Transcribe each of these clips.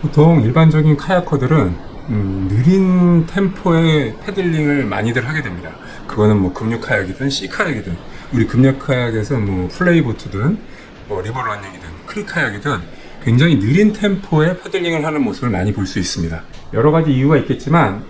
보통 일반적인 카야커들은 느린 템포의 패들링을 많이들 하게 됩니다. 그거는 뭐 급류 카약이든 C 카약이든, 우리 급류 카약에서 뭐 플레이보트든 뭐 리버러닝이든 크리 카약이든 굉장히 느린 템포의 패들링을 하는 모습을 많이 볼 수 있습니다. 여러 가지 이유가 있겠지만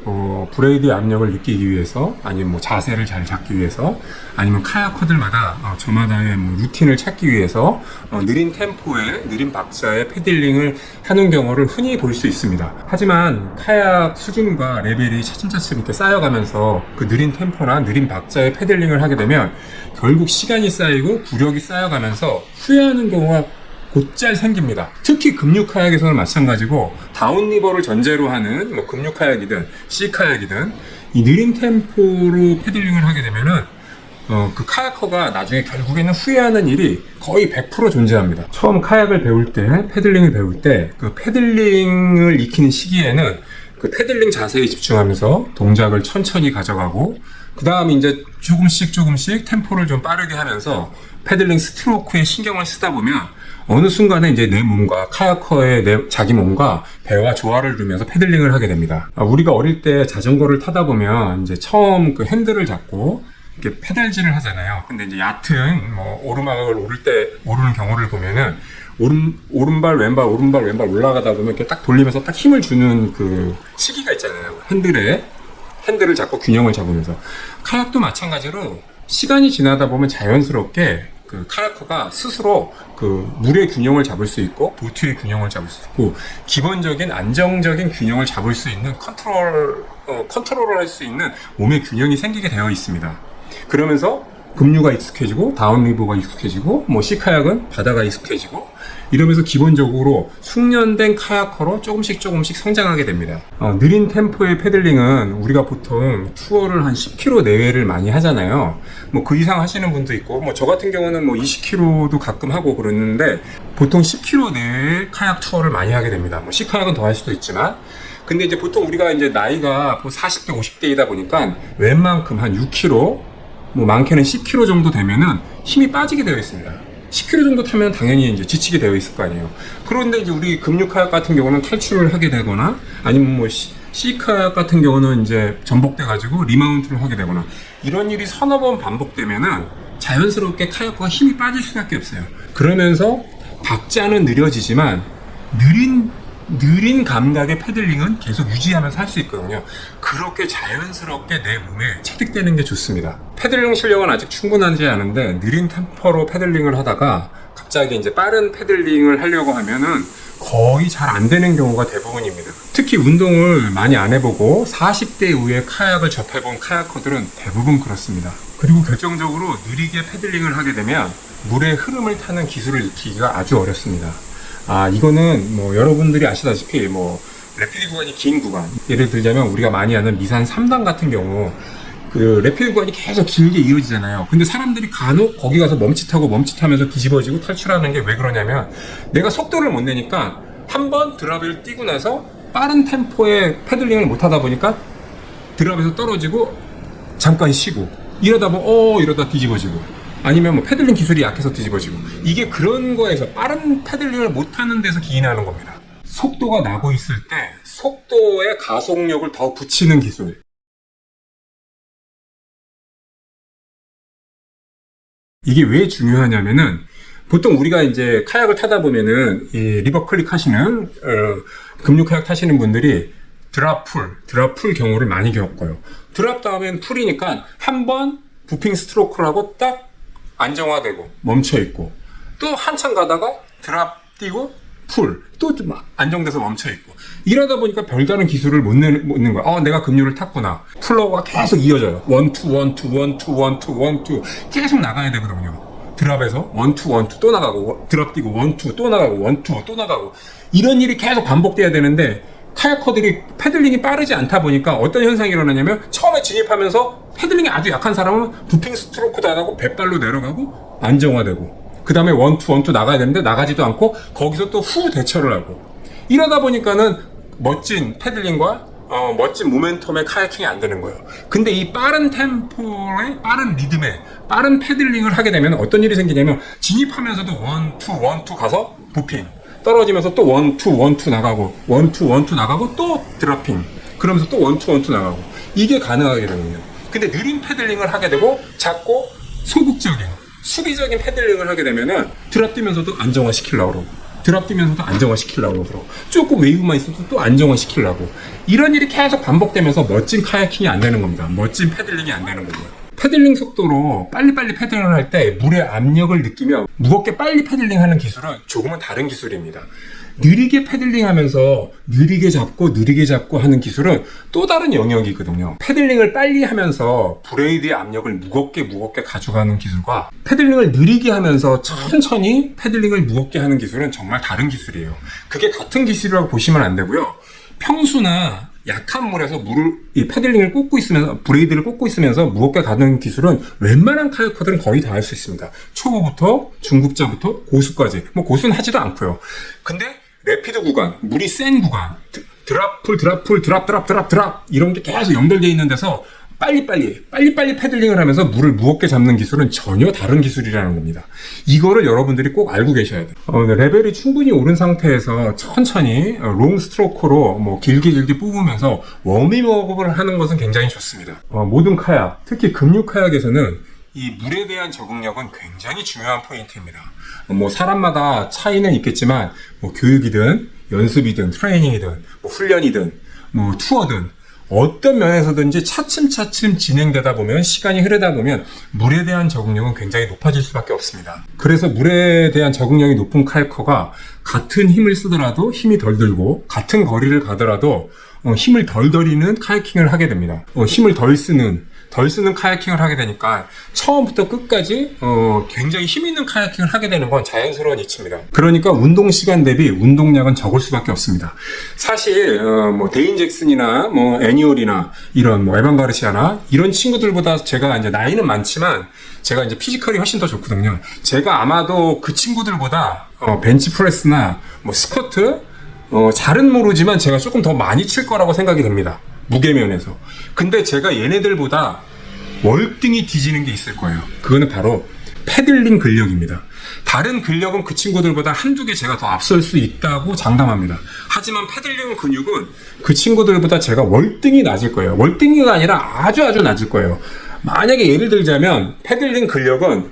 브레이드의 압력을 느끼기 위해서, 아니면 뭐 자세를 잘 잡기 위해서, 아니면 카야커들마다 저마다의 뭐 루틴을 찾기 위해서 느린 템포의, 느린 박자의 패들링을 하는 경우를 흔히 볼 수 있습니다. 하지만 카약 수준과 레벨이 차츰차츰 이렇게 쌓여가면서 그 느린 템포나 느린 박자의 패들링을 하게 되면 결국 시간이 쌓이고 구력이 쌓여가면서 후회하는 경우가 곧잘 생깁니다. 특히 급류 카약에서는 마찬가지고, 다운리버를 전제로 하는 뭐 급류 카약이든 C 카약이든 이 느린 템포로 패들링을 하게 되면은 그 카야커가 나중에 결국에는 후회하는 일이 거의 100% 존재합니다. 처음 카약을 배울 때, 패들링을 배울 때 그 패들링을 익히는 시기에는 그 패들링 자세에 집중하면서 동작을 천천히 가져가고, 그 다음에 이제 조금씩 템포를 좀 빠르게 하면서 패들링 스트로크에 신경을 쓰다 보면 어느 순간에 이제 내 몸과 카야커의 자기 몸과 배와 조화를 이루면서 패들링을 하게 됩니다. 우리가 어릴 때 자전거를 타다 보면 이제 처음 그 핸들을 잡고 이렇게 페달질을 하잖아요. 근데 이제 얕은 뭐 오르막을 오르는 경우를 보면은 오른발 왼발 올라가다 보면 이렇게 딱 돌리면서 딱 힘을 주는 그 시기가 있잖아요. 핸들을 잡고 균형을 잡으면서. 카약도 마찬가지로 시간이 지나다 보면 자연스럽게 그 카야커가 스스로 그 물의 균형을 잡을 수 있고, 보트의 균형을 잡을 수 있고, 기본적인 안정적인 균형을 잡을 수 있는 컨트롤을 할 수 있는 몸의 균형이 생기게 되어 있습니다. 그러면서 급류가 익숙해지고, 다운리버가 익숙해지고, 뭐 C카약은 바다가 익숙해지고, 이러면서 기본적으로 숙련된 카야커로 조금씩 성장하게 됩니다. 느린 템포의 패들링은 우리가 보통 투어를 한 10km 내외를 많이 하잖아요. 뭐 그 이상 하시는 분도 있고, 뭐 저 같은 경우는 뭐 20km도 가끔 하고 그러는데, 보통 10km 내외 카약 투어를 많이 하게 됩니다. 뭐 C카약은 더 할 수도 있지만, 근데 이제 보통 우리가 이제 나이가 40대, 50대이다 보니까 웬만큼 한 6km, 뭐 많게는 10km 정도 되면은 힘이 빠지게 되어 있습니다. 10km 정도 타면 당연히 이제 지치게 되어 있을 거 아니에요. 그런데 이제 우리 급류 카약 같은 경우는 탈출을 하게 되거나, 아니면 뭐 C 카약 같은 경우는 이제 전복돼 가지고 리마운트를 하게 되거나, 이런 일이 서너 번 반복되면은 자연스럽게 카약과 힘이 빠질 수밖에 없어요. 그러면서 박자는 느려지지만 느린 감각의 패들링은 계속 유지하면서 할 수 있거든요. 그렇게 자연스럽게 내 몸에 체득되는 게 좋습니다. 패들링 실력은 아직 충분하지 않은데, 느린 템포로 패들링을 하다가 갑자기 이제 빠른 패들링을 하려고 하면은 거의 잘 안 되는 경우가 대부분입니다. 특히 운동을 많이 안 해보고 40대 이후에 카약을 접해본 카야커들은 대부분 그렇습니다. 그리고 결정적으로 느리게 패들링을 하게 되면 물의 흐름을 타는 기술을 익히기가 아주 어렵습니다. 이거는 뭐 여러분들이 아시다시피 뭐 레피드 구간이 긴 구간, 예를 들자면 우리가 많이 아는 미산 3단 같은 경우, 그 레피드 구간이 계속 길게 이어지잖아요. 근데 사람들이 간혹 거기 가서 멈칫하면서 뒤집어지고 탈출하는 게 왜 그러냐면, 내가 속도를 못 내니까 한번 드랍을 뛰고 나서 빠른 템포의 패들링을 못 하다 보니까 드랍에서 떨어지고 잠깐 쉬고, 이러다 뒤집어지고, 아니면 뭐 패들링 기술이 약해서 뒤집어지고, 이게 그런 거에서 빠른 패들링을 못하는 데서 기인하는 겁니다. 속도가 나고 있을 때 속도에 가속력을 더 붙이는 기술, 이게 왜 중요하냐면은, 보통 우리가 이제 카약을 타다 보면은 이 리버 클릭 하시는 급류 카약 타시는 분들이 드랍풀 경우를 많이 겪어요. 드랍 다음엔 풀이니까 한번 부핑 스트로크를 하고 딱 안정화되고 멈춰있고, 또 한참 가다가 드랍 뛰고 풀, 또 좀 안정돼서 멈춰있고, 이러다 보니까 별다른 기술을 못 내는 거야. 내가 급류를 탔구나. 플로우가 계속 이어져요. 1, 2, 1, 2, 1, 2, 1, 2, 1, 2 계속 나가야 되거든요. 드랍에서 1, 2, 1, 2 또 나가고, 드랍 뛰고 1, 2 또 나가고, 1, 2 또 나가고, 이런 일이 계속 반복돼야 되는데, 카야커들이 패들링이 빠르지 않다 보니까 어떤 현상이 일어나냐면, 처음에 진입하면서 패들링이 아주 약한 사람은 부핑 스트로크도 안 하고 배발로 내려가고 안정화되고, 그 다음에 1, 2, 1, 2 나가야 되는데 나가지도 않고 거기서 또 후 대처를 하고, 이러다 보니까는 멋진 패들링과 멋진 모멘텀의 카야킹이 안 되는 거예요. 근데 이 빠른 템포의 빠른 리듬에 빠른 패들링을 하게 되면 어떤 일이 생기냐면, 진입하면서도 1, 2, 1, 2 가서 부핑, 떨어지면서 또 원투 원투 나가고 원투 원투 나가고 또 드라핑 그러면서 또 원투 원투 나가고 이게 가능하게 되거든요. 근데 느린 패들링을 하게 되고 작고 소극적인 수비적인 패들링을 하게 되면은 드랍 뛰면서도 안정화시키려고 그러고 드랍 뛰면서도 안정화시키려고 그러고 조금 웨이브만 있어도 또 안정화시키려고 이런 일이 계속 반복되면서 멋진 카야킹이 안 되는 겁니다. 멋진 패들링이 안 되는 거고요. 패들링 속도로 빨리빨리 패들링을 할 때 물의 압력을 느끼며 무겁게 빨리 패들링 하는 기술은 조금은 다른 기술입니다. 느리게 패들링 하면서 느리게 잡고 하는 기술은 또 다른 영역이거든요. 패들링을 빨리 하면서 브레이드의 압력을 무겁게 가져가는 기술과 패들링을 느리게 하면서 천천히 패들링을 무겁게 하는 기술은 정말 다른 기술이에요. 그게 같은 기술이라고 보시면 안 되고요. 평수나 약한 물에서 이 패들링을 꽂고 있으면서, 브레이드를 꽂고 있으면서 무겁게 가는 기술은 웬만한 카야커들은 거의 다 할 수 있습니다. 초보부터 중급자부터 고수까지. 뭐 고수는 하지도 않고요. 근데 래피드 구간, 물이 센 구간, 드랍 이런 게 계속 연결되어 있는 데서 빨리빨리 패들링을 하면서 물을 무겁게 잡는 기술은 전혀 다른 기술이라는 겁니다. 이거를 여러분들이 꼭 알고 계셔야 돼요. 레벨이 충분히 오른 상태에서 천천히 롱 스트로크로 뭐 길게 뽑으면서 워밍업을 하는 것은 굉장히 좋습니다. 모든 카약, 특히 급류 카약에서는 이 물에 대한 적응력은 굉장히 중요한 포인트입니다. 뭐 사람마다 차이는 있겠지만 뭐 교육이든 연습이든 트레이닝이든 뭐 훈련이든 뭐 투어든 어떤 면에서든지 차츰 진행되다 보면 시간이 흐르다 보면 물에 대한 적응력은 굉장히 높아질 수밖에 없습니다. 그래서 물에 대한 적응력이 높은 카야커가 같은 힘을 쓰더라도 힘이 덜 들고 같은 거리를 가더라도 힘을 덜 들이는 카야킹을 하게 됩니다. 힘을 덜 쓰는 카야킹을 하게 되니까 처음부터 끝까지 굉장히 힘 있는 카야킹을 하게 되는 건 자연스러운 이치입니다. 그러니까 운동 시간 대비 운동량은 적을 수밖에 없습니다. 사실 뭐 데인 잭슨이나 뭐 애니올이나 이런 뭐 에반 가르시아나 이런 친구들보다 제가 이제 나이는 많지만 제가 이제 피지컬이 훨씬 더 좋거든요. 제가 아마도 그 친구들보다 벤치 프레스나 뭐 스쿼트 잘은 모르지만 제가 조금 더 많이 칠 거라고 생각이 됩니다. 무게면에서. 근데 제가 얘네들보다 월등히 뒤지는 게 있을 거예요. 그거는 바로 패들링 근력입니다. 다른 근력은 그 친구들보다 한두 개 제가 더 앞설 수 있다고 장담합니다. 하지만 패들링 근육은 그 친구들보다 제가 월등히 낮을 거예요. 월등히가 아니라 아주 낮을 거예요. 만약에 예를 들자면 패들링 근력은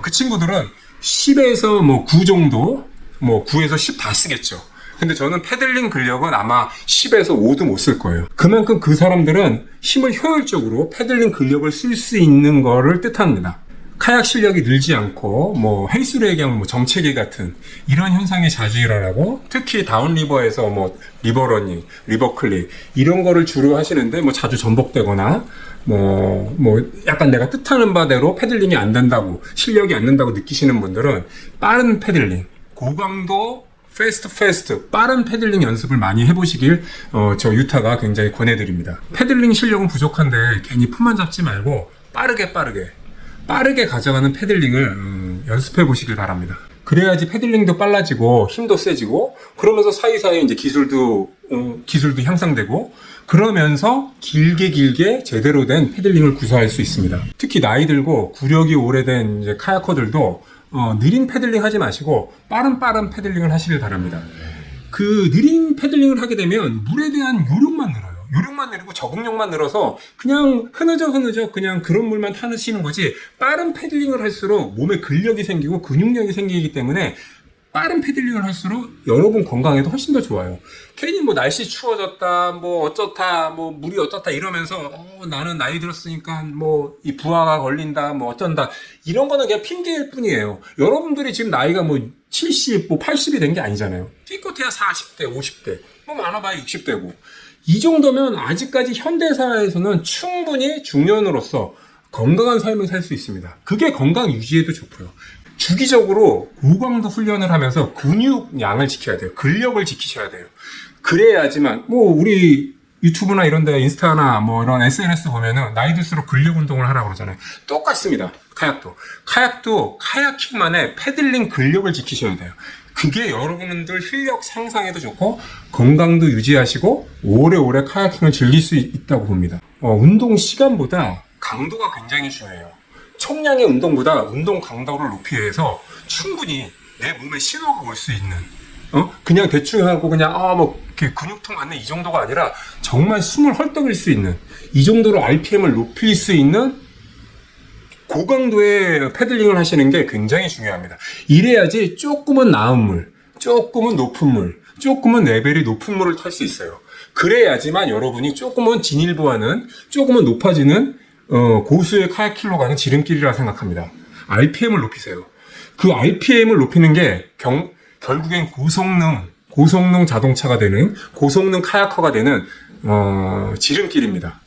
그 친구들은 10에서 뭐 9 정도, 뭐 9에서 10 다 쓰겠죠. 근데 저는 패들링 근력은 아마 10에서 5도 못 쓸 거예요. 그만큼 그 사람들은 힘을 효율적으로 패들링 근력을 쓸 수 있는 거를 뜻합니다. 카약 실력이 늘지 않고 뭐 헬스로 얘기하면 뭐 정체기 같은 이런 현상이 자주 일어나고 특히 다운리버에서 뭐 리버러닝, 리버클릭 이런 거를 주로 하시는데 뭐 자주 전복되거나 뭐 약간 내가 뜻하는 바대로 패들링이 안 된다고 실력이 안 된다고 느끼시는 분들은 빠른 패들링, 고강도 패스트 빠른 패들링 연습을 많이 해보시길 저 유타가 굉장히 권해드립니다. 패들링 실력은 부족한데 괜히 품만 잡지 말고 빠르게 가져가는 패들링을 연습해 보시길 바랍니다. 그래야지 패들링도 빨라지고 힘도 세지고 그러면서 사이사이에 이제 기술도 향상되고 그러면서 길게 제대로 된 패들링을 구사할 수 있습니다. 특히 나이 들고 구력이 오래된 이제 카야커들도 느린 패들링 하지 마시고 빠른 패들링을 하시길 바랍니다. 그 느린 패들링을 하게 되면 물에 대한 요령만 늘어요. 요령만 늘고 적응력만 늘어서 그냥 흐느적 그냥 그런 물만 타시는 거지 빠른 패들링을 할수록 몸에 근력이 생기고 근육력이 생기기 때문에 빠른 패들링을 할수록 여러분 건강에도 훨씬 더 좋아요. 괜히 뭐 날씨 추워졌다, 뭐 어쩌다, 뭐 물이 어쩌다 이러면서 나는 나이 들었으니까 뭐 이 부하가 걸린다, 뭐 어쩐다 이런 거는 그냥 핑계일 뿐이에요. 여러분들이 지금 나이가 뭐 70, 뭐 80이 된 게 아니잖아요. 띠껏해야 40대, 50대, 뭐 많아봐야 60대고 이 정도면 아직까지 현대사회에서는 충분히 중년으로서 건강한 삶을 살 수 있습니다. 그게 건강 유지에도 좋고요. 주기적으로 고강도 훈련을 하면서 근육량을 지켜야 돼요. 근력을 지키셔야 돼요. 그래야지만 뭐 우리 유튜브나 이런 데 인스타나 뭐 이런 SNS 보면은 나이 들수록 근력 운동을 하라고 그러잖아요. 똑같습니다. 카약도 카야킹만의 패들링 근력을 지키셔야 돼요. 그게 여러분들 실력 상상에도 좋고 건강도 유지하시고 오래오래 카야킹을 즐길 수 있다고 봅니다. 운동 시간보다 강도가 굉장히 중요해요. 총량의 운동보다 운동 강도를 높이기 위해서 충분히 내 몸에 신호가 올 수 있는 그냥 대충 하고 그냥 뭐 이렇게 근육통 받는 이 정도가 아니라 정말 숨을 헐떡일 수 있는 이 정도로 RPM을 높일 수 있는 고강도의 패들링을 하시는 게 굉장히 중요합니다. 이래야지 조금은 나은 물, 조금은 높은 물, 조금은 레벨이 높은 물을 탈 수 있어요. 그래야지만 여러분이 조금은 진일보하는 조금은 높아지는 고수의 카야킬로 가는 지름길이라 생각합니다. RPM을 높이세요. 그 RPM을 높이는 게 결국엔 고성능 자동차가 되는 고성능 카야커가 되는 지름길입니다.